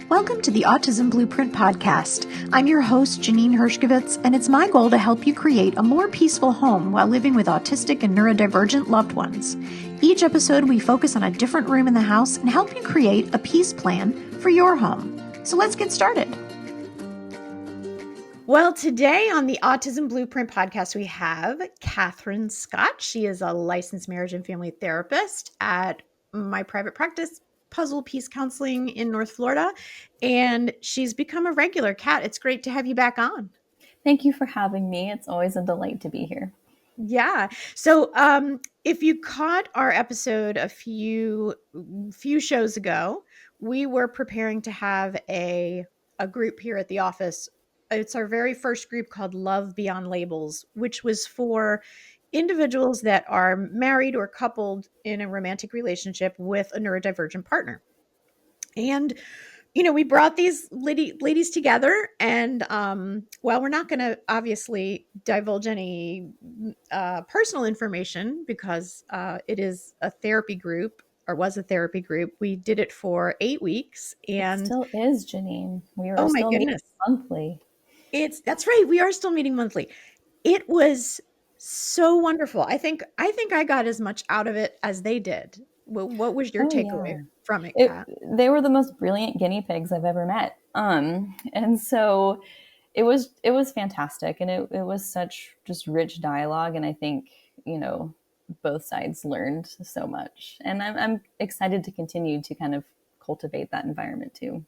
Welcome to the Autism Blueprint Podcast. I'm your host, Janine Hershkovitz, and it's my goal to help you create a more peaceful home while living with autistic and neurodivergent loved ones. Each episode, we focus on a different room in the house and help you create a peace plan for your home. So let's get started. Well, today on the Autism Blueprint Podcast, we have Katherine Scott. She is a licensed marriage and family therapist at my private practice, Puzzle Peace Counseling in North Florida, and she's become a regular. Kat, it's great to have you back on. Thank you for having me. It's always a delight to be here. Yeah. So if you caught our episode a few shows ago, we were preparing to have a group here at the office. It's our very first group called Love Beyond Labels, which was for individuals that are married or coupled in a romantic relationship with a neurodivergent partner. And we brought these ladies together, and while we're not going to obviously divulge any personal information because it is a therapy group, or was a therapy group, we did it for 8 weeks. And it still is, Janine. We are oh my still goodness, meeting monthly. That's right. We are still meeting monthly. It was so wonderful. I think I got as much out of it as they did. What was your takeaway from it, Kat? They were the most brilliant guinea pigs I've ever met. And so it was fantastic. And it was such just rich dialogue. And I think, both sides learned so much. And I'm excited to continue to kind of cultivate that environment too.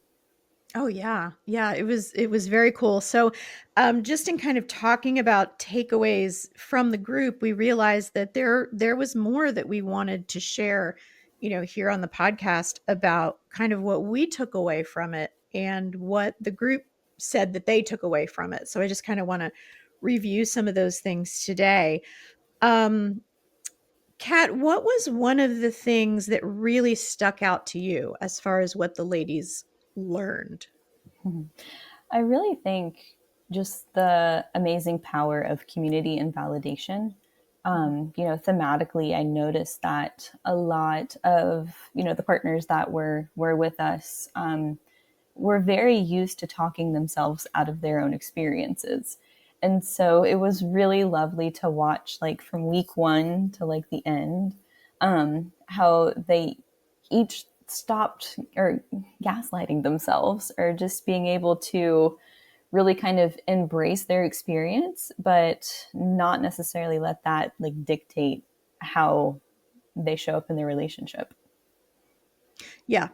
Oh yeah. Yeah. It was very cool. So, just in kind of talking about takeaways from the group, we realized that there was more that we wanted to share, here on the podcast about kind of what we took away from it and what the group said that they took away from it. So I just kind of want to review some of those things today. Kat, what was one of the things that really stuck out to you as far as what the ladies learned? I really think just the amazing power of community and validation. Thematically, I noticed that a lot of, the partners that were with us were very used to talking themselves out of their own experiences. And so it was really lovely to watch, like from week one to like the end, how they each stopped or gaslighting themselves, or just being able to really kind of embrace their experience, but not necessarily let that like dictate how they show up in their relationship. Yeah.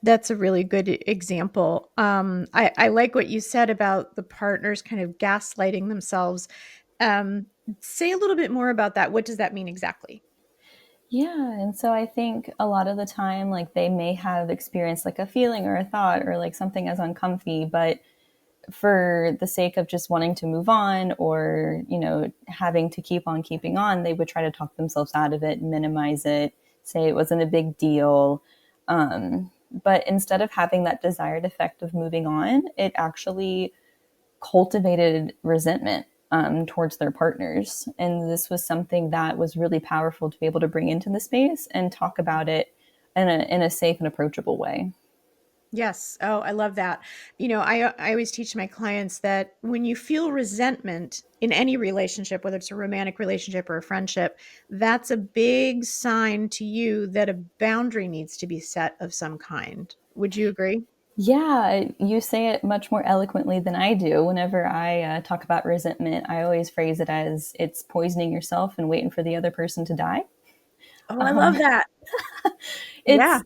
That's a really good example. I like what you said about the partners kind of gaslighting themselves. Say a little bit more about that. What does that mean exactly? Yeah. And so I think a lot of the time, like they may have experienced like a feeling or a thought or like something as uncomfy, but for the sake of just wanting to move on, or, having to keep on keeping on, they would try to talk themselves out of it, minimize it, say it wasn't a big deal. But instead of having that desired effect of moving on, it actually cultivated resentment towards their partners. And this was something that was really powerful to be able to bring into the space and talk about it in a safe and approachable way. Yes. Oh, I love that. I always teach my clients that when you feel resentment in any relationship, whether it's a romantic relationship or a friendship, that's a big sign to you that a boundary needs to be set of some kind. Would you agree? Yeah, you say it much more eloquently than I do. Whenever I talk about resentment, I always phrase it as it's poisoning yourself and waiting for the other person to die. Oh, I love that. Yeah.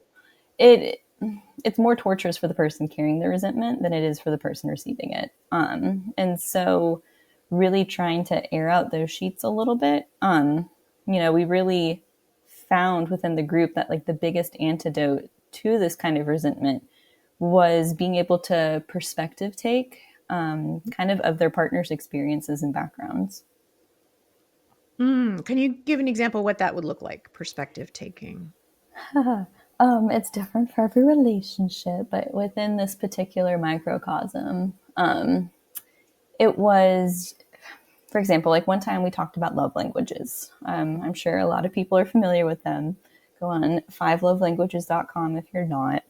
It's more torturous for the person carrying the resentment than it is for the person receiving it. And so really trying to air out those sheets a little bit. We really found within the group that like the biggest antidote to this kind of resentment was being able to perspective take kind of their partner's experiences and backgrounds. Can you give an example of what that would look like, perspective taking? It's different for every relationship, but within this particular microcosm, it was, for example, like one time we talked about love languages. I'm sure a lot of people are familiar with them. Go on 5lovelanguages.com if you're not.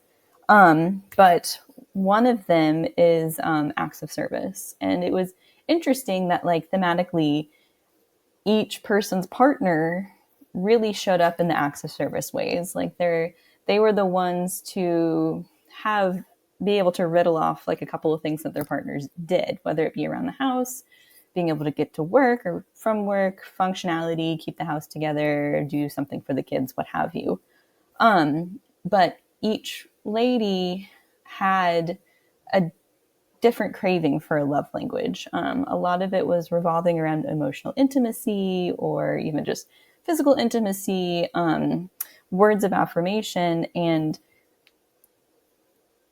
But one of them is acts of service. And it was interesting that, like, thematically, each person's partner really showed up in the acts of service ways. Like, they were the ones to have be able to riddle off like a couple of things that their partners did, whether it be around the house, being able to get to work or from work, functionality, keep the house together, do something for the kids, what have you. But each lady had a different craving for a love language. A lot of it was revolving around emotional intimacy or even just physical intimacy, words of affirmation, and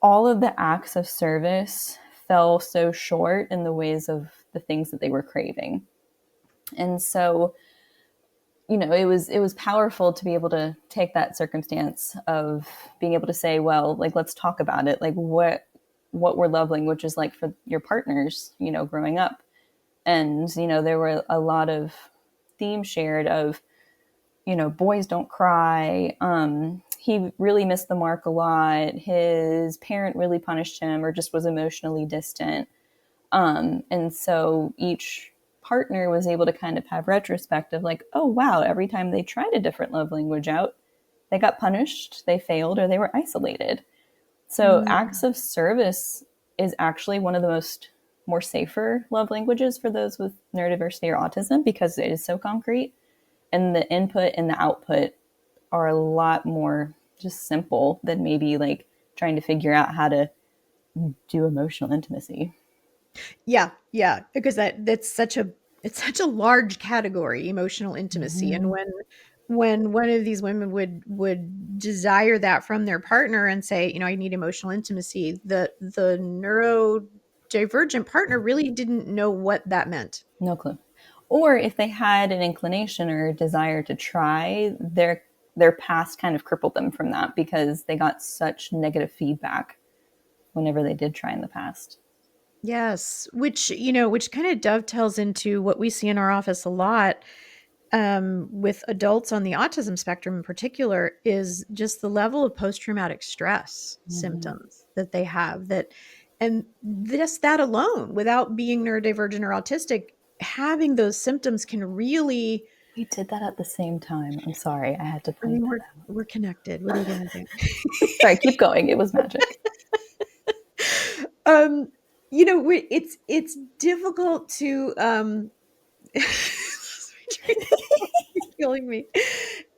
all of the acts of service fell so short in the ways of the things that they were craving. And so, it was powerful to be able to take that circumstance of being able to say, well, like, let's talk about it. Like, what were love languages like for your partners, growing up? And, there were a lot of themes shared of, boys don't cry. He really missed the mark a lot. His parent really punished him or just was emotionally distant. And so each partner was able to kind of have retrospective, like, oh, wow, every time they tried a different love language out, they got punished, they failed, or they were isolated. So Mm. acts of service is actually one of the more safer love languages for those with neurodiversity or autism because it is so concrete, and the input and the output are a lot more just simple than maybe like trying to figure out how to do emotional intimacy. Yeah, yeah, because it's such a large category, emotional intimacy, and Mm-hmm. when one of these women would desire that from their partner and say, "I need emotional intimacy," the neurodivergent partner really didn't know what that meant. No clue. Or if they had an inclination or a desire to try, their past kind of crippled them from that because they got such negative feedback whenever they did try in the past. Yes, which kind of dovetails into what we see in our office a lot, with adults on the autism spectrum in particular, is just the level of post-traumatic stress Mm-hmm. symptoms that they have, and just that alone, without being neurodivergent or autistic, having those symptoms can really. We did that at the same time. I'm sorry, I had to I point mean, that we're connected. What are you gonna do? out. Sorry, keep going. It was magic. um, it's difficult to You're killing me.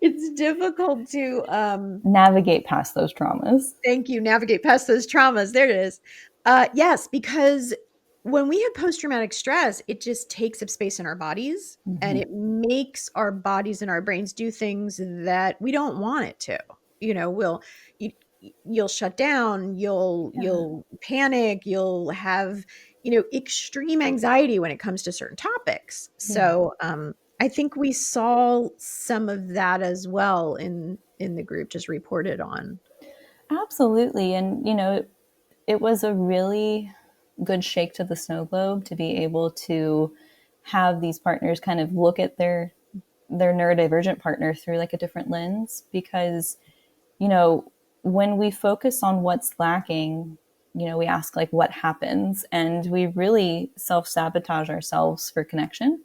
It's difficult to Navigate past those traumas. thank you, navigate past those traumas. There it is. Yes, because when we have post traumatic stress, it just takes up space in our bodies and Mm-hmm. it makes our bodies and our brains do things that we don't want it to. You, you'll shut down, Yeah. you'll panic, you'll have, extreme anxiety when it comes to certain topics. Yeah. So, I think we saw some of that as well in the group just reported on. Absolutely. And, it was a really good shake to the snow globe to be able to have these partners kind of look at their neurodivergent partner through like a different lens because, you know, when we focus on what's lacking, we ask like what happens and we really self-sabotage ourselves for connection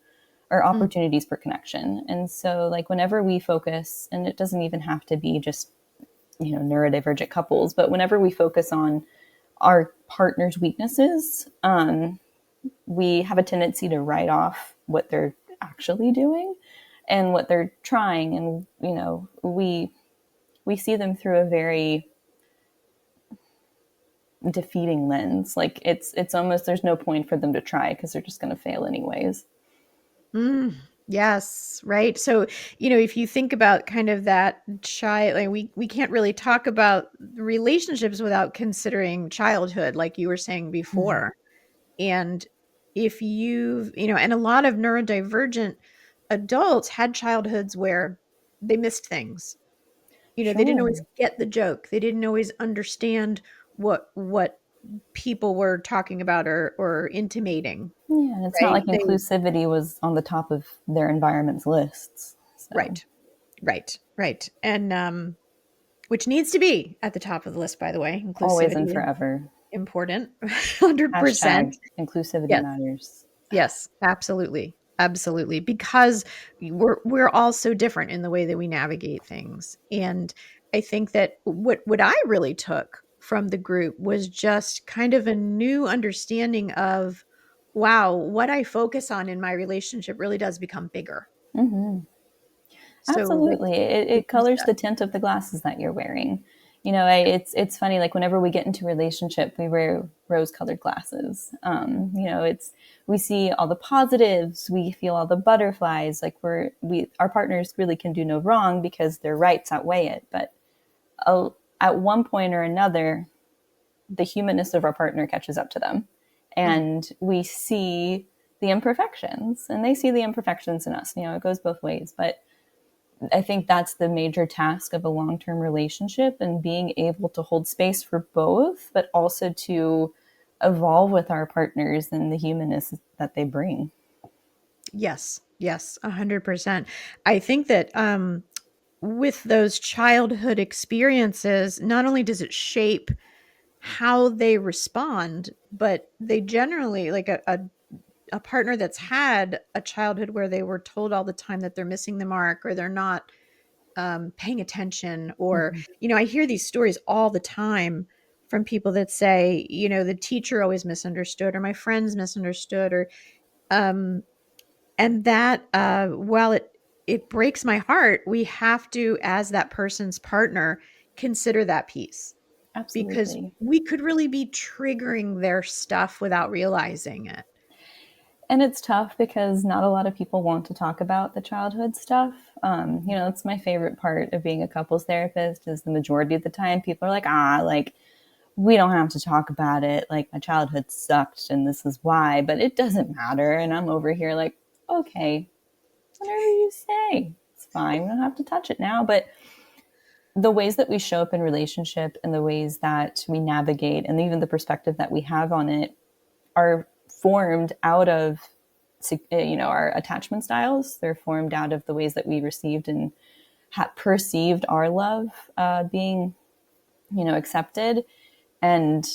or Mm. opportunities for connection. And so like whenever we focus, and it doesn't even have to be just, neurodivergent couples, but whenever we focus on our partner's weaknesses, we have a tendency to write off what they're actually doing and what they're trying, and we see them through a very defeating lens. Like it's almost there's no point for them to try because they're just going to fail anyways. Mm, yes, right. So, if you think about kind of that child, like we can't really talk about relationships without considering childhood, like you were saying Mm-hmm. before. And if and a lot of neurodivergent adults had childhoods where they missed things. They didn't always Sure. get the joke. They didn't always understand what people were talking about or intimating, Yeah, and it's not right? like inclusivity was on the top of their environment's lists. So Right. Right, right. And which needs to be at the top of the list, by the way. Always and Inclusivity is forever. important. 100%. Hashtag inclusivity Yes. matters. Yes, absolutely. Absolutely. Because we're all so different in the way that we navigate things. And I think that what I really took from the group was just kind of a new understanding of, wow, what I focus on in my relationship really does become bigger. Mm-hmm. So Absolutely. like It you colors said. the tint of the glasses that you're wearing. It's funny. Like whenever we get into a relationship, we wear rose-colored glasses. It's we see all the positives, we feel all the butterflies. Like we our partners really can do no wrong because their rights outweigh it. But uh, at one point or another, the humanness of our partner catches up to them, Mm, and we see the imperfections, and they see the imperfections in us. It goes both ways, but I think that's the major task of a long term relationship, and being able to hold space for both, but also to evolve with our partners and the humanness that they bring. yes. Yes, 100%. I think that with those childhood experiences, not only does it shape how they respond, but they generally like a partner that's had a childhood where they were told all the time that they're missing the mark or they're not paying attention, or Mm-hmm. I hear these stories all the time from people that say, the teacher always misunderstood, or my friends misunderstood, or um and that while it breaks my heart, we have to, as that person's partner, consider that piece, because Absolutely. we could really be triggering their stuff without realizing it. And it's tough because not a lot of people want to talk about the childhood stuff. It's my favorite part of being a couples therapist is the majority of the time people are like, like we don't have to talk about it. Like my childhood sucked and this is why, but it doesn't matter. And I'm over here like, okay, whatever you say, it's fine. We don't have to touch it now. But the ways that we show up in relationship and the ways that we navigate and even the perspective that we have on it are formed out of our attachment styles. They're formed out of the ways that we received and perceived our love being accepted. And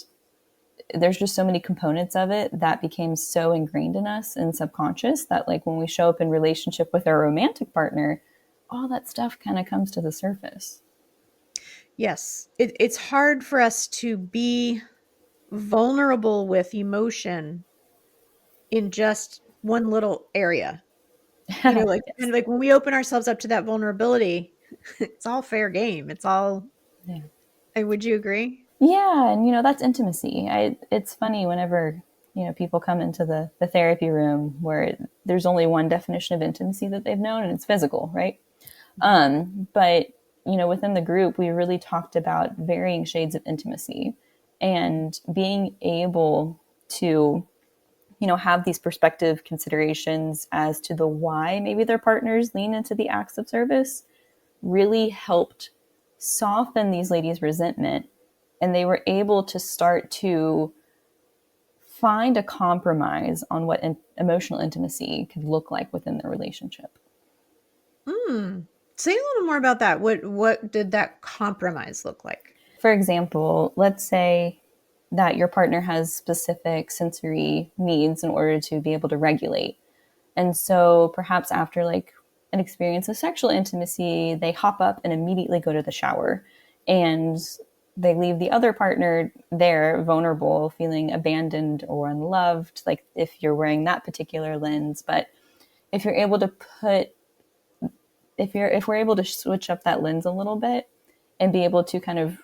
there's just so many components of it that became so ingrained in us and subconscious that like when we show up in relationship with our romantic partner, all that stuff kind of comes to the surface. Yes, it's hard for us to be vulnerable with emotion in just one little area. Like kind Yes. of like when we open ourselves up to that vulnerability, it's all fair game. It's all. Yeah. Would you agree? Yeah, and that's intimacy. It's funny whenever people come into the therapy room where there's only one definition of intimacy that they've known, and it's physical, right? But within the group, we really talked about varying shades of intimacy and being able to have these perspective considerations as to the why maybe their partners lean into the acts of service really helped soften these ladies' resentment, and they were able to start to find a compromise on what emotional intimacy could look like within the relationship. Mm. Say a little more about that. What did that compromise look like? For example, let's say that your partner has specific sensory needs in order to be able to regulate. And so perhaps after like an experience of sexual intimacy, they hop up and immediately go to the shower, and they leave the other partner there vulnerable, feeling abandoned or unloved, like if you're wearing that particular lens. But if you're able to put if we're able to switch up that lens a little bit and be able to kind of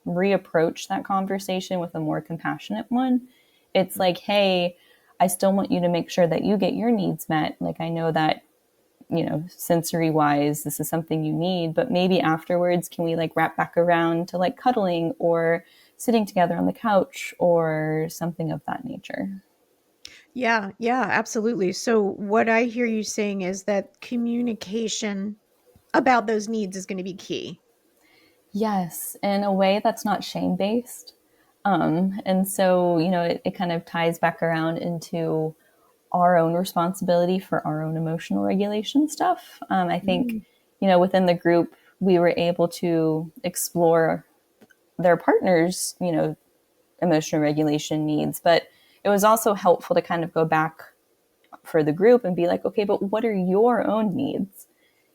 reapproach that conversation with a more compassionate one, it's like, hey, I still want you to make sure that you get your needs met. Like, I know that, sensory wise, this is something you need, but maybe afterwards, can we like wrap back around to like cuddling or sitting together on the couch or something of that nature? Yeah, yeah, absolutely. So what I hear you saying is that communication about those needs is going to be key. Yes, in a way that's not shame based. And so, it kind of ties back around into our own responsibility for our own emotional regulation stuff. I think, Mm. within the group, we were able to explore their partner's, emotional regulation needs. But it was also helpful to kind of go back for the group and be like, okay, but what are your own needs?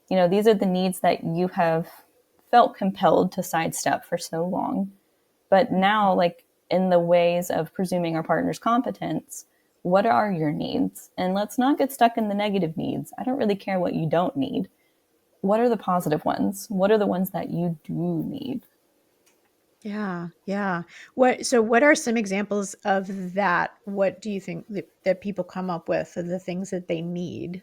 These are the needs that you have felt compelled to sidestep for so long. But now, like in the ways of presuming our partner's competence, what are your needs? And let's not get stuck in the negative needs. I don't really care what you don't need. What are the positive ones? What are the ones that you do need? Yeah, yeah. What are some examples of that? What do you think that people come up with of the things that they need?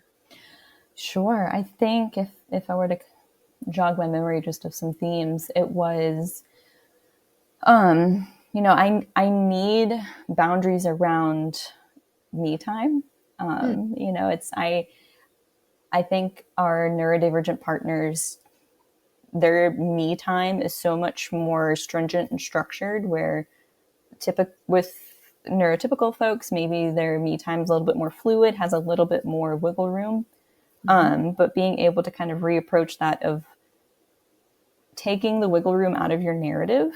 Sure. I think if I were to jog my memory just of some themes, it was I need boundaries around me time. Hmm. I think our neurodivergent partners, their me time is so much more stringent and structured, where with neurotypical folks, maybe their me time is a little bit more fluid, has a little bit more wiggle room. Mhm. But being able to kind of reapproach that of taking the wiggle room out of your narrative,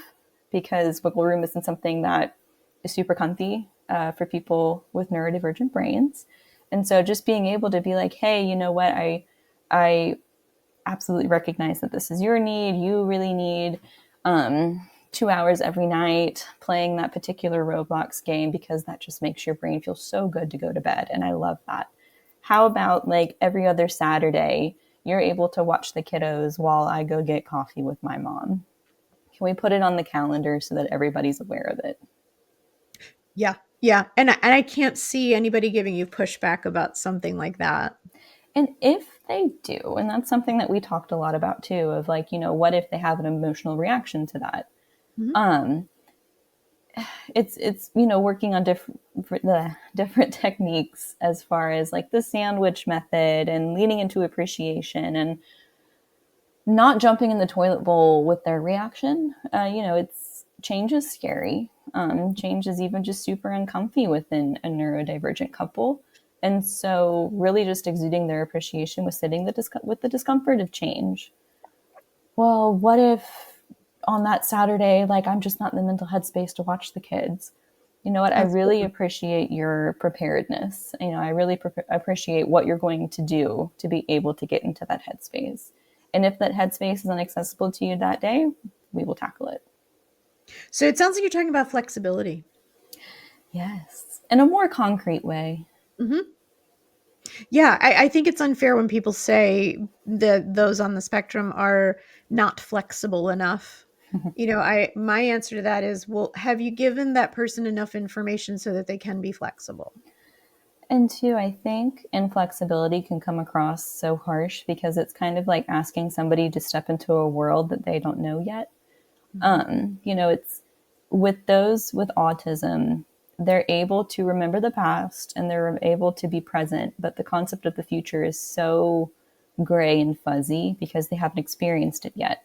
because wiggle room isn't something that is super comfy for people with neurodivergent brains. And so just being able to be like, hey, you know what, I absolutely recognize that this is your need. You really need 2 hours every night playing that particular Roblox game because that just makes your brain feel so good to go to bed. And I love that. How about like every other Saturday, you're able to watch the kiddos while I go get coffee with my mom? Can we put it on the calendar so that everybody's aware of it? Yeah, yeah, and I can't see anybody giving you pushback about something like that. And if they do, and that's something that we talked a lot about too, of like, what if they have an emotional reaction to that? Mhm. Um, it's working on different techniques as far as like the sandwich method and leaning into appreciation and not jumping in the toilet bowl with their reaction. It's change is scary. Change is even just super uncomfy within a neurodivergent couple. And so, really, just exuding their appreciation with sitting with the discomfort of change. Well, what if on that Saturday, like I'm just not in the mental headspace to watch the kids? You know what? I really Absolutely. appreciate your preparedness. I really appreciate what you're going to do to be able to get into that headspace. And if that headspace is inaccessible to you that day, we will tackle it. So it sounds like you're talking about flexibility. Yes. In a more concrete way. Mhm. Yeah, I think it's unfair when people say that those on the spectrum are not flexible enough. I my answer to that is, well, have you given that person enough information so that they can be flexible? And two, I think inflexibility can come across so harsh because it's kind of like asking somebody to step into a world that they don't know yet. Mhm. It's with those with autism, they're able to remember the past and they're able to be present, but the concept of the future is so gray and fuzzy because they haven't experienced it yet.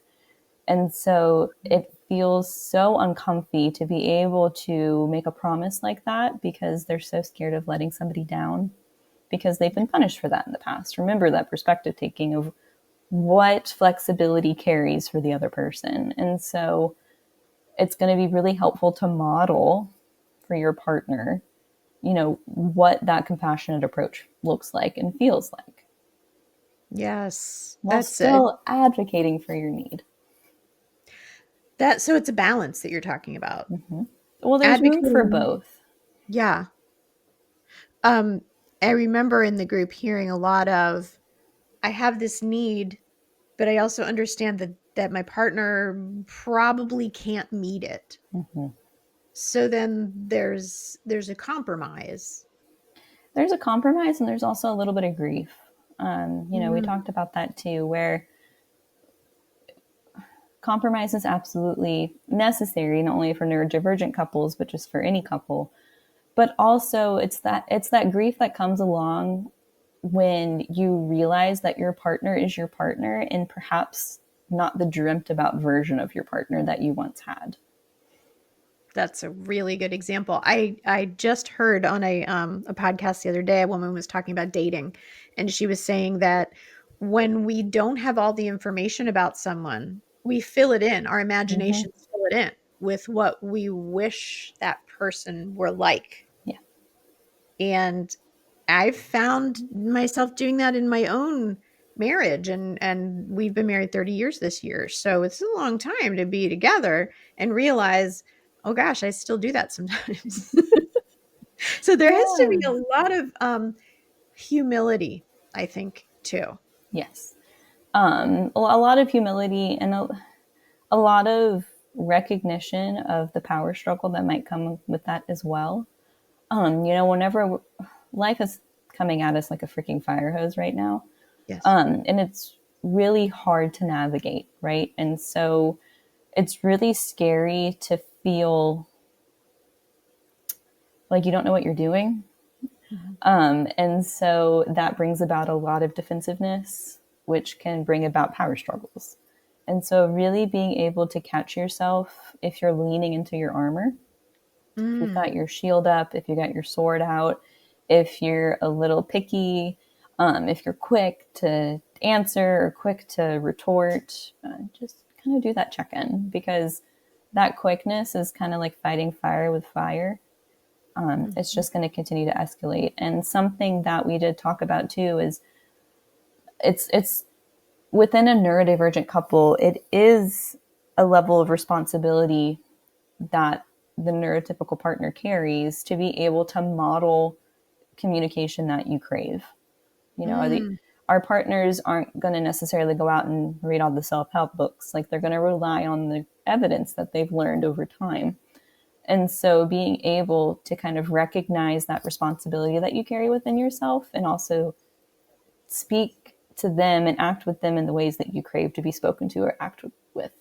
And so it feels so uncomfy to be able to make a promise like that because they're so scared of letting somebody down because they've been punished for that in the past. Remember that perspective taking of what flexibility carries for the other person. And so it's going to be really helpful to model for your partner, what that compassionate approach looks like and feels like Yes, while that's it. still advocating for your need. That so it's a balance that you're talking about. Well, there's room for Advocating. both. Yeah. Um, I remember in the group hearing a lot of, I have this need, but I also understand that my partner probably can't meet it. Mhm. So then there's a compromise. There's a compromise and there's also a little bit of grief. We Mm, talked about that too, where compromise is absolutely necessary, not only for neurodivergent couples, but just for any couple. But also it's that grief that comes along when you realize that your partner is your partner and perhaps not the dreamt about version of your partner that you once had. that's a really good example. I just heard on a podcast the other day, a woman was talking about dating, and she was saying that when we don't have all the information about someone, we fill it in. Our Mm-hmm. imaginations fill it in with what we wish that person were like. Yeah. And I've found myself doing that in my own marriage, and we've been married 30 years this year. So it's a long time to be together and realize, oh gosh, I still do that sometimes. So there has to be Yeah. a lot of humility, I think, too. Yes. A lot of humility and a lot of recognition of the power struggle that might come with that as well. Whenever life is coming at us like a freaking fire hose right now, Yes. and it's really hard to navigate, right? And so it's really scary to feel like you don't know what you're doing. Mhm. And so that brings about a lot of defensiveness, which can bring about power struggles. And so, really being able to catch yourself if you're leaning into your armor, if you've Mm. got your shield up, if you got your sword out, if you're a little picky, if you're quick to answer or quick to retort, just kind of do that check in, because that quickness is kind of like fighting fire with fire. It's Mhm. just going to continue to escalate. And something that we did talk about too is it's within a neurodivergent couple, it is a level of responsibility that the neurotypical partner carries to be able to model communication that you crave. You know, Mm. our partners aren't going to necessarily go out and read all the self-help books. Like, they're going to rely on the evidence that they've learned over time. And so being able to kind of recognize that responsibility that you carry within yourself, and also speak to them and act with them in the ways that you crave to be spoken to or act with.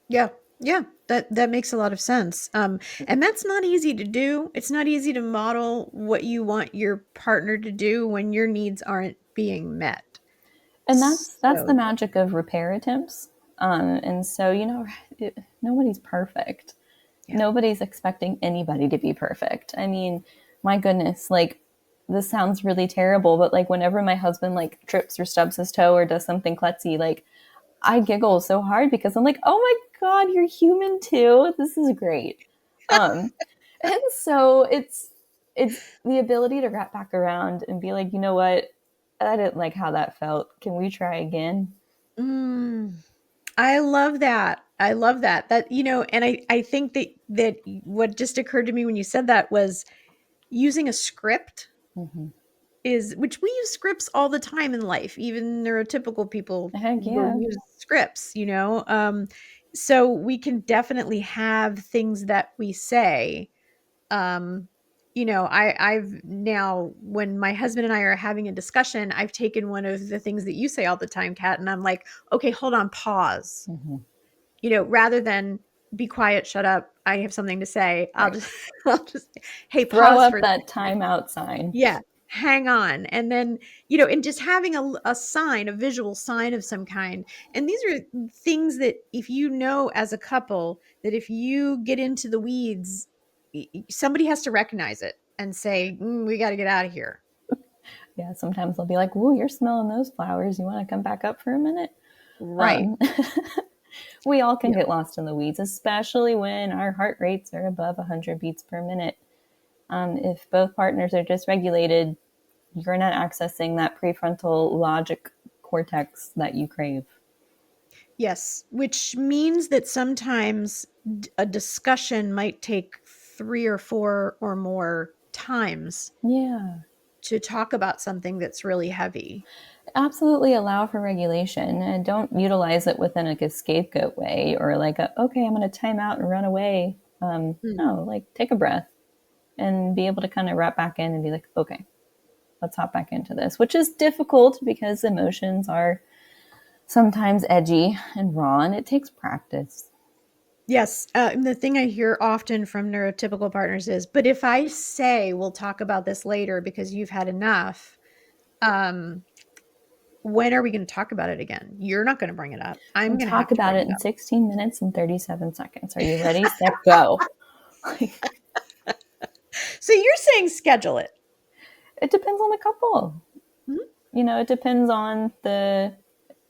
Yeah. Yeah. That makes a lot of sense. And that's not easy to do. It's not easy to model what you want your partner to do when your needs aren't being met. And that's So the magic of repair attempts. And so, nobody's perfect. yeah. Nobody's expecting anybody to be perfect. I mean, my goodness, like, this sounds really terrible, but like, whenever my husband like trips or stubs his toe or does something klutzy, like, I giggle so hard because I'm like, oh my God, you're human too. This is great. Um, and so it's the ability to wrap back around and be like, you know what? I didn't like how that felt. Can we try again? Mm. I love that. I love that. And I think that what just occurred to me when you said that was using a script Mm-hmm. is, which we use scripts all the time in life. Even neurotypical people Heck will yeah. use scripts. So we can definitely have things that we say. Um, I've now, when my husband and I are having a discussion, I've taken one of the things that you say all the time, Kat, and I'm like, okay, hold on, pause. Mm-hmm. Rather than be quiet, shut up, I have something to say. I'll Right. just, I'll just, hey, Throw pause for up a that second. timeout sign. Yeah, hang on. And then, and just having a sign, a visual sign of some kind. And these are things that if you know as a couple, that if you get into the weeds, somebody has to recognize it and say, we got to get out of here. Yeah, sometimes they'll be like, "Whoa, you're smelling those flowers. You want to come back up for a minute?" Right. Um, we all can Yeah. get lost in the weeds, especially when our heart rates are above 100 beats per minute. If both partners are dysregulated, you're not accessing that prefrontal logic cortex that you crave. Yes. Which means that sometimes a discussion might take 3 or 4 or more times Yeah, to talk about something that's really heavy. absolutely allow for regulation, and don't utilize it within like a scapegoat way, or like okay, I'm going to time out and run away. Mm. No, like, take a breath and be able to kind of wrap back in and be like, okay, let's hop back into this, which is difficult because emotions are sometimes edgy and raw, and it takes practice. Yes, and the thing I hear often from neurotypical partners is, "But if I say we'll talk about this later because you've had enough, um, when are we gonna talk about it again? You're not gonna bring it up. I'm We'll gonna have talk to about bring it it in up." 16 minutes and 37 seconds. Are you ready? Set, go. So you're saying schedule it. It depends on the couple. Mhm. It depends on the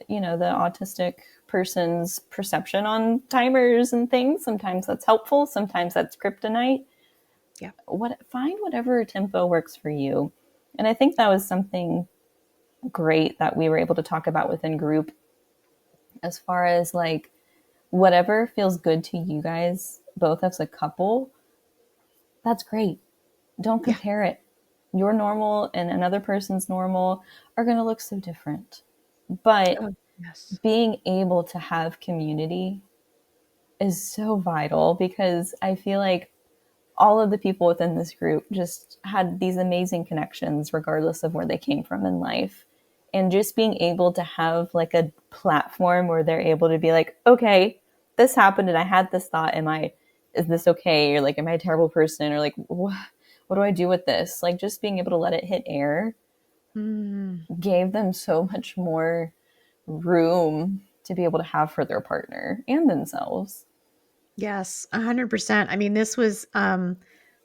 autistic person's perception on timers and things. Sometimes that's helpful, sometimes that's kryptonite. Yeah. Find whatever tempo works for you. And I think that was something great that we were able to talk about within group, as far as like whatever feels good to you guys both as a couple. That's great. Don't Yeah. compare it. Your normal and another person's normal are going to look so different. But Oh, yes. being able to have community is so vital, because I feel like all of the people within this group just had these amazing connections regardless of where they came from in life. And just being able to have like a platform where they're able to be like, okay, this happened and I had this thought. Is this okay? Or like, am I a terrible person? Or like, what do I do with this? Like, just being able to let it hit air Mm. gave them so much more room to be able to have for their partner and themselves. Yes, 100%. I mean, this was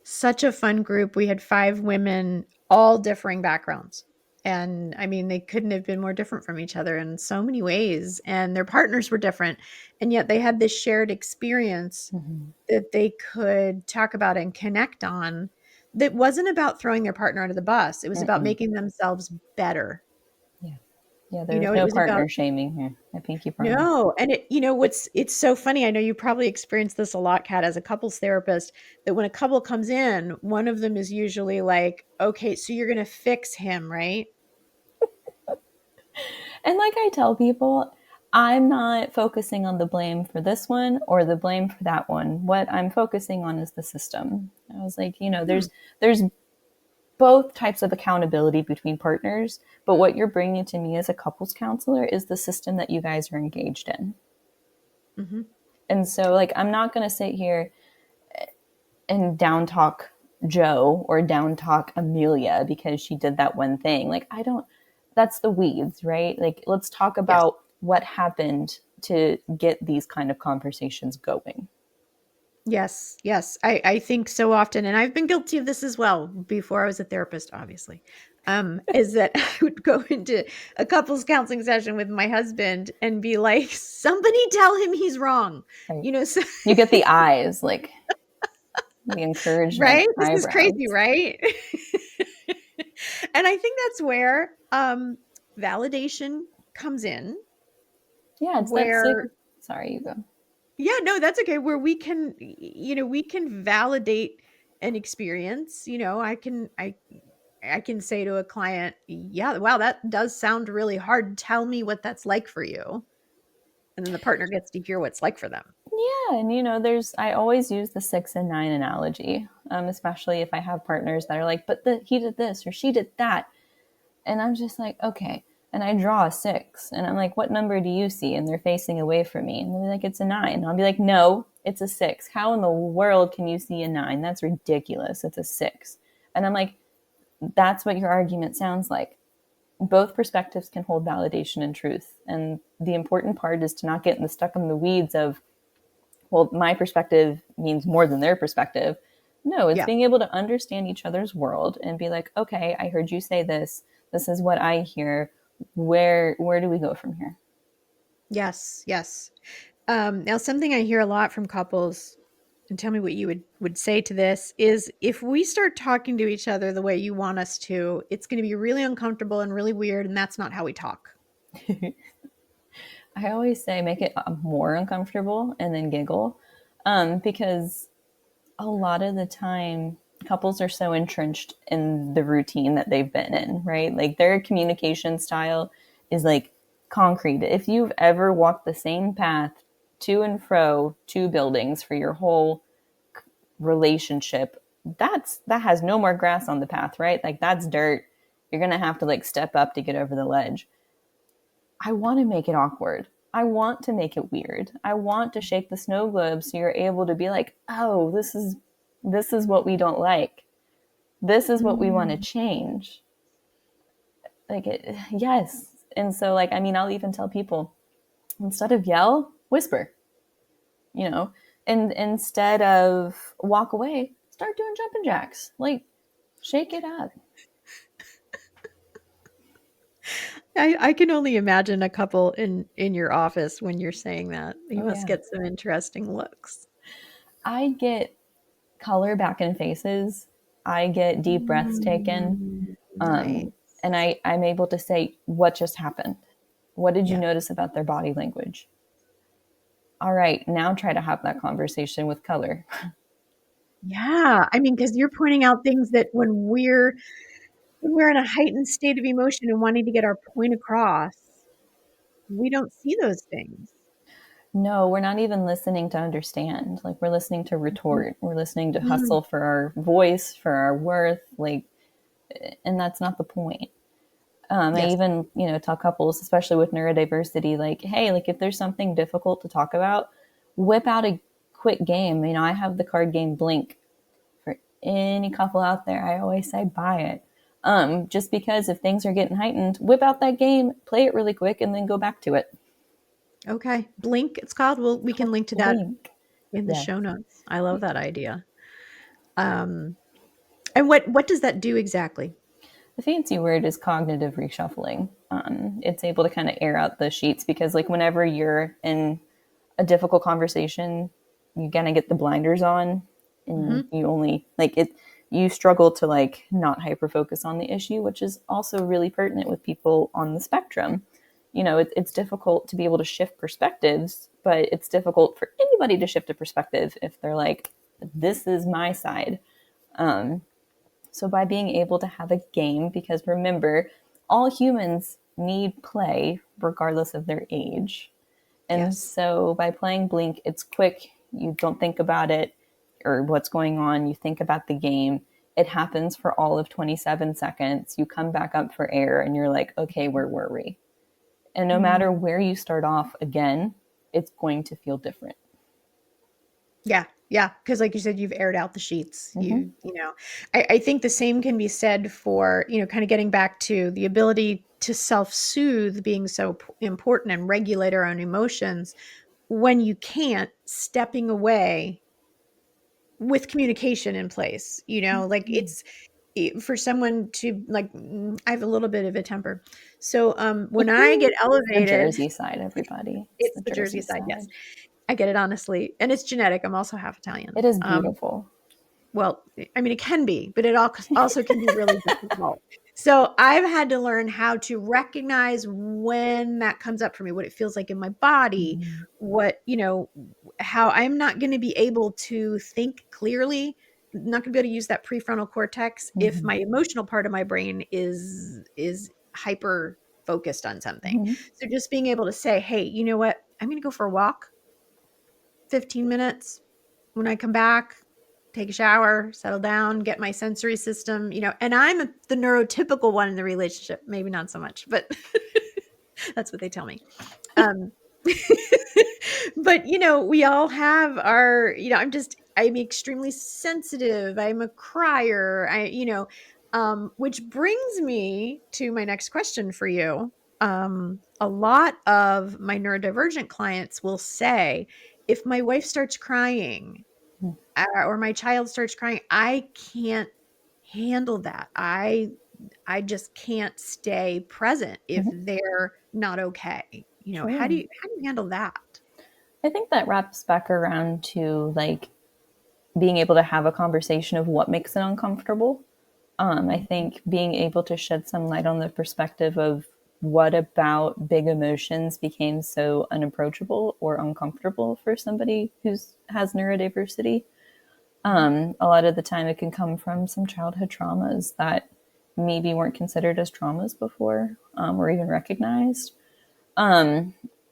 such a fun group. We had 5 women, all differing backgrounds. And I mean, they couldn't have been more different from each other in so many ways. And their partners were different. And yet they had this shared experience Mm-hmm. that they could talk about and connect on, that wasn't about throwing their partner under the bus. It was about Mm-mm. making themselves better. Yeah. Yeah, You there's know, it no was about partner shaming here. My pinky promise. no, and what's it's so funny. I know you probably experienced this a lot, Kat, as a couples therapist, that when a couple comes in, one of them is usually like, "Okay, so you're going to fix him, right?" And like I tell people, I'm not focusing on the blame for this one or the blame for that one. What I'm focusing on is the system. I was like, Hmm. there's both types of accountability between partners, but what you're bringing to me as a couples counselor is the system that you guys are engaged in. Hmm. And so like I'm not going to sit here and down talk Joe or down talk Amelia because she did that one thing. Like, I don't, that's the weeds, right? Like, let's talk Yes. about what happened to get these kind of conversations going. Yes, yes. I think so often, and I've been guilty of this as well before I was a therapist, obviously. Is that I would go into a couples counseling session with my husband and be like, "Somebody tell him he's wrong." Right. You know, so You get the eyes, like the encouragement right? This is crazy, eyebrows. right? And I think that's where validation comes in, Yeah, it's that sick. where Sorry, you go. yeah, no, that's okay. Where we can, we can validate an experience. I can say to a client, yeah, wow, that does sound really hard. Tell me what that's like for you. And then the partner gets to hear what it's like for them. Yeah, and I always use the 6 and 9 analogy, especially if I have partners that are like, but he did this or she did that. And I'm just like, okay. And I draw a 6. And I'm like, what number do you see? And they're facing away from me. And they'll be like, it's a 9. And I'll be like, no, it's a 6. How in the world can you see a 9? That's ridiculous. It's a 6. And I'm like, that's what your argument sounds like. Both perspectives can hold validation and truth. And the important part is to not get stuck in the weeds of, well, my perspective means more than their perspective. No, it's Yeah. being able to understand each other's world and be like, okay, I heard you say this. This is what I hear. Where do we go from here? Yes. Yes. Now, something I hear a lot from couples, and tell me what you would say to this, is if we start talking to each other the way you want us to, it's going to be really uncomfortable and really weird, and that's not how we talk. I always say make it more uncomfortable and then giggle, because a lot of the time couples are so entrenched in the routine that they've been in, right? Like their communication style is like concrete. If you've ever walked the same path to and fro 2 buildings for your whole relationship, that has no more grass on the path, right? Like that's dirt. You're going to have to like step up to get over the ledge. I want to make it awkward. I want to make it weird. I want to shake the snow globe so you're able to be like, "Oh, this is what we don't like. This is what we want to Mm. change." Like yes. And so like I mean, I'll even tell people instead of yell, whisper, you know, and instead of walk away, start doing jumping jacks. Like shake it up. I can only imagine a couple in your office when you're saying that. You Oh, must yeah. get some interesting looks. I get color back in faces. I get deep breaths taken. Nice. And I'm able to say, what just happened? What did you Yeah. notice about their body language? All right, now try to have that conversation with color. Yeah, I mean, because 'cause you're pointing out things that when we're in a heightened state of emotion and wanting to get our point across, we don't see those things. No, we're not even listening to understand. Like, we're listening to Mhm. retort. We're listening to Mm, hustle for our voice, for our worth. Like, and that's not the point. I yes. even, tell couples, especially with neurodiversity, like, hey, like if there's something difficult to talk about, whip out a quick game. I have the card game Blink for any couple out there. I always say buy it. Just because if things are getting heightened, whip out that game, play it really quick, and then go back to it. Okay. Blink, it's called. We It's can called link to that Blink. in the Yes. show notes. I love that idea. Um, and what does that do exactly? The fancy word is cognitive reshuffling. It's able to kind of air out the sheets because, like, whenever you're in a difficult conversation, you kind of get the blinders on, and Mhm. you only like it. You struggle to like not hyper focus on the issue, which is also really pertinent with people on the spectrum. It's difficult to be able to shift perspectives, but it's difficult for anybody to shift a perspective if they're like, "This is my side." Um, so by being able to have a game, because remember, all humans need play regardless of their age. And Yes. so by playing Blink, it's quick. You don't think about it or what's going on. You think about the game. It happens for all of 27 seconds. You come back up for air and you're like, okay, where were we? And no matter Mm. where you start off again, it's going to feel different. Yeah, yeah, because like you said, you've aired out the sheets. Mm-hmm. I think the same can be said for, kind of getting back to the ability to self-soothe being so important and regulate our own emotions when you can't, stepping away with communication in place, like for someone to like, I have a little bit of a temper. So when I get It's the elevated, Jersey side, everybody. It's it's the the Jersey Jersey side, yes. side. I get it honestly, and it's genetic. I'm also half Italian. It is beautiful. Well, I mean, it can be, but it also can be really difficult. So I've had to learn how to recognize when that comes up for me, what it feels like in my body, Mm-hmm. how I'm not going to be able to think clearly, not going to be able to use that prefrontal cortex if Mm-hmm. my emotional part of my brain is hyper focused on something. Mm-hmm. So just being able to say, "Hey, you know what? I'm going to go for a walk, 15 minutes. When I come back, take a shower, settle down, get my sensory system, and I'm the neurotypical one in the relationship. Maybe not so much, but that's what they tell me. Um, but we all have our, I'm extremely sensitive. I'm a crier. Which brings me to my next question for you. A lot of my neurodivergent clients will say, if my wife starts crying, or my child starts crying, I can't handle that. I just can't stay present if Mm-hmm. they're not okay. How do Sure. you handle that? I think that wraps back around to like being able to have a conversation of what makes it uncomfortable. I Mhm, think being able to shed some light on the perspective of what about big emotions became so unapproachable or uncomfortable for somebody who has neurodiversity. mhm. A lot of the time, it can come from some childhood traumas that maybe weren't considered as traumas before or even recognized.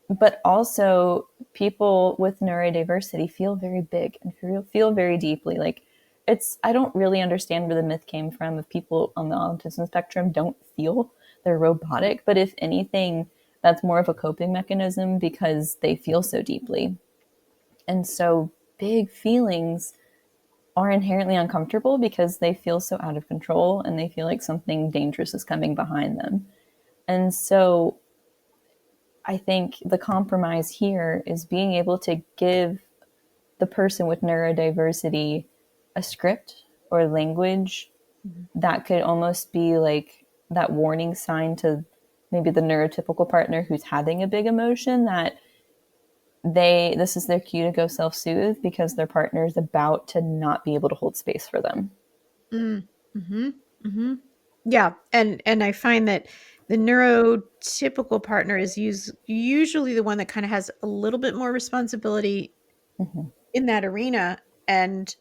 But also, people with neurodiversity feel very big and feel very deeply. Like, I don't really understand where the myth came from of people on the autism spectrum don't feel, they're robotic. But if anything, that's more of a coping mechanism because they feel so deeply. And so, big feelings are inherently uncomfortable because they feel so out of control and they feel like something dangerous is coming behind them. And so, I think the compromise here is being able to give the person with neurodiversity a script or language Mhm. that could almost be like that warning sign to maybe the neurotypical partner who's having a big emotion, that this is their cue to go self-soothe because their partner is about to not be able to hold space for them. Mm. Mhm. Mhm. Yeah, and I find that the neurotypical partner is usually the one that kinda has a little bit more responsibility Mm-hmm. in that arena, and,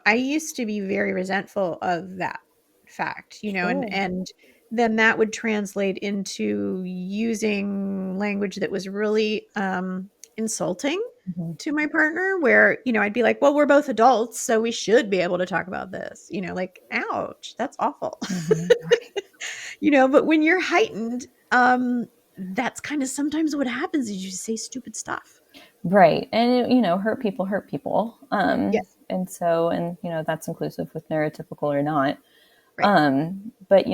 I used to be very resentful of that fact, Sure. and then that would translate into using language that was really, insulting Mm-hmm. to my partner where, I'd be like, "Well, we're both adults, so we should be able to talk about this," like, "Ouch, that's awful." Mm-hmm. But when you're heightened, that's kinda sometimes what happens is you say stupid stuff. Right. And, hurt people hurt people. Yes, And that's inclusive with neurotypical or not. right. But,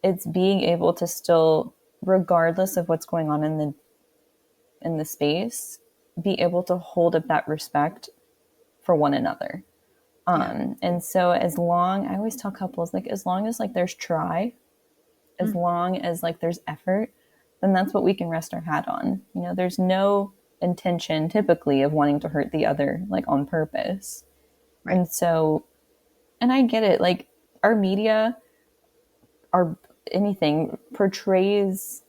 it's being able to still, regardless of what's going on in the space, be able to hold up that respect for one another. Yeah. And so I always tell couples, like, as long as like there's try, as Mm, long as like there's effort, then that's what we can rest our hat on. There's no intention typically of wanting to hurt the other, like on purpose. right. And so, and I get it, like our media, our anything portrays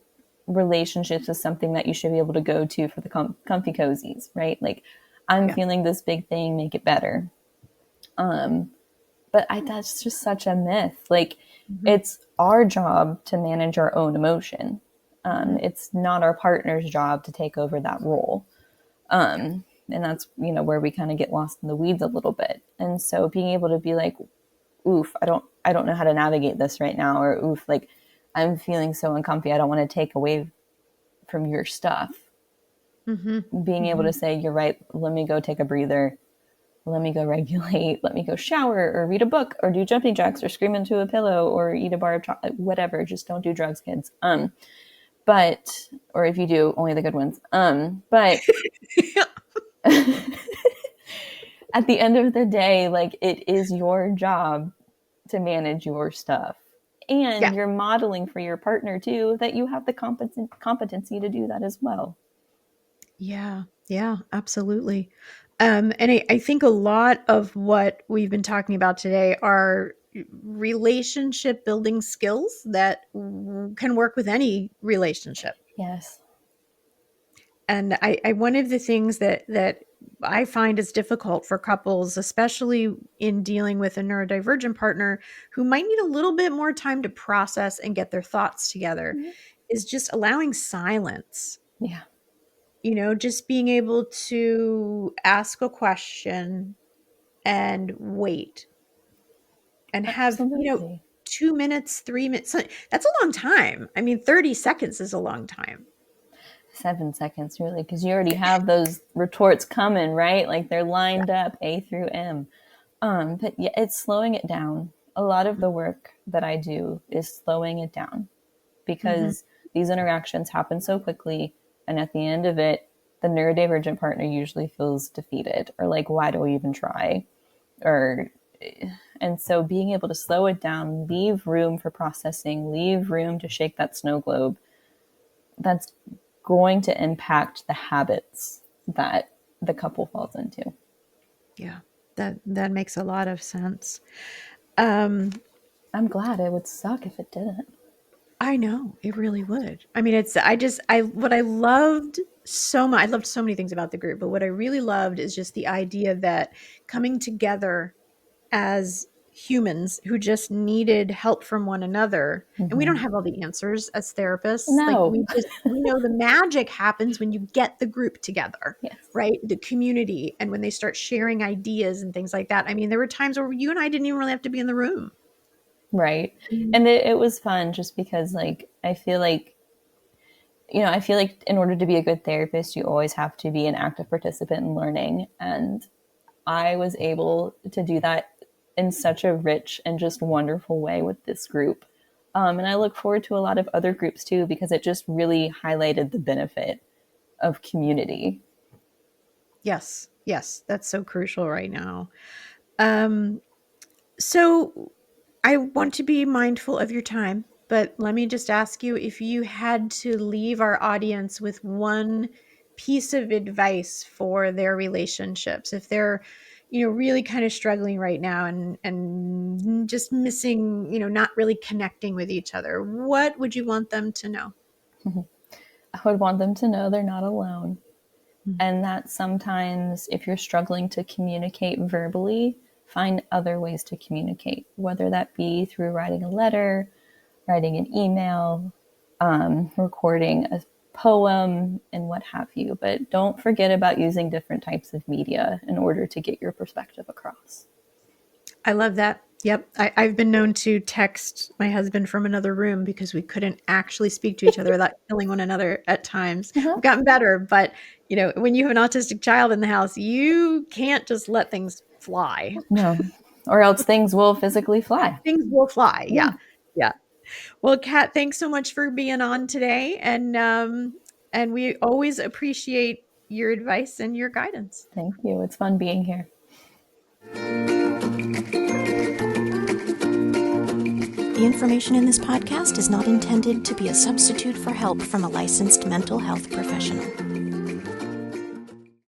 relationships as something that you should be able to go to for the comfy cozies, right? Like, I'm Yeah. feeling this big thing, make it better. But that's just such a myth. Like, Mhm, it's our job to manage our own emotion. mhm. It's not our partner's job to take over that role. Yeah. And that's, where we kind of get lost in the weeds a little bit. And so being able to be like, oof, I don't know how to navigate this right now, or oof, like I'm feeling so uncomfy. I don't want to take away from your stuff. Mhm, Being able to mhm. say, you're right, let me go take a breather, let me go regulate, let me go shower or read a book or do jumping jacks or scream into a pillow or eat a bar of chocolate, whatever. Just don't do drugs, kids. But, or if you do, only the good ones. But at the end of the day, like, it is your job to manage your stuff. Yeah. And you're modeling for your partner too that you have the competency to do that as well. Yeah. Yeah, absolutely. And I think a lot of what we've been talking about today are relationship building skills that can work with any relationship. Yes. And I one of the things that I find is difficult for couples, especially in dealing with a neurodivergent partner who might need a little bit more time to process and get their thoughts together, is just allowing silence. Yeah, Just being able to ask a question and wait and have, absolutely. 2 minutes, 3 minutes. That's a long time. I mean, 30 seconds is a long time. 7 seconds, really, because you already have those retorts coming, right? Like they're Yeah. lined up A through M. But yeah, it's slowing it down. A lot of the work that I do is slowing it down Mhm. because these interactions happen so quickly. And at the end of it, the neurodivergent partner usually feels defeated or like, why do we even try? Or, and so being able to slow it down, leave room for processing, leave room to shake that snow globe, that's going to impact the habits that the couple falls into. Yeah. That makes a lot of sense. Um, I'm glad. It would suck if it didn't. I know, it really would. I mean, what I loved so much I loved so many things about the group, but what I really loved is just the idea that coming together as humans who just needed help from one another, and we don't Mm-hmm. have all the answers as therapists, like, No. we know the magic happens when you get the group together, Yes. right? The community, and when they start sharing ideas and things like that. I mean, there were times where you and I didn't even really have to be in the room. Right. Mhm. And it was fun just because, like, I feel like in order to be a good therapist, you always have to be an active participant in learning. And I was able to do that in such a rich and just wonderful way with this group. And I look forward to a lot of other groups too, because it just really highlighted the benefit of community. Yes, yes, that's so crucial right now. Um, so I want to be mindful of your time. but let me just ask you, if you had to leave our audience with one piece of advice for their relationships, if they're, really kind of struggling right now and just missing, not really connecting with each other, what would you want them to know? I would want them to know they're not alone. Mm. And that sometimes, if you're struggling to communicate verbally, find other ways to communicate, whether that be through writing a letter, writing an email, recording a poem, and what have you. But don't forget about using different types of media in order to get your perspective across. I love that. Yep. I've been known to text my husband from another room because we couldn't actually speak to each other without killing one another at times. Uh-huh. We've gotten better, but when you have an autistic child in the house, you can't just let things fly. No, or else things will physically fly. Things will fly. Yeah. Yeah. Yeah. Well, Kat, thanks so much for being on today. And we always appreciate your advice and your guidance. Thank you. It's fun being here. The information in this podcast is not intended to be a substitute for help from a licensed mental health professional.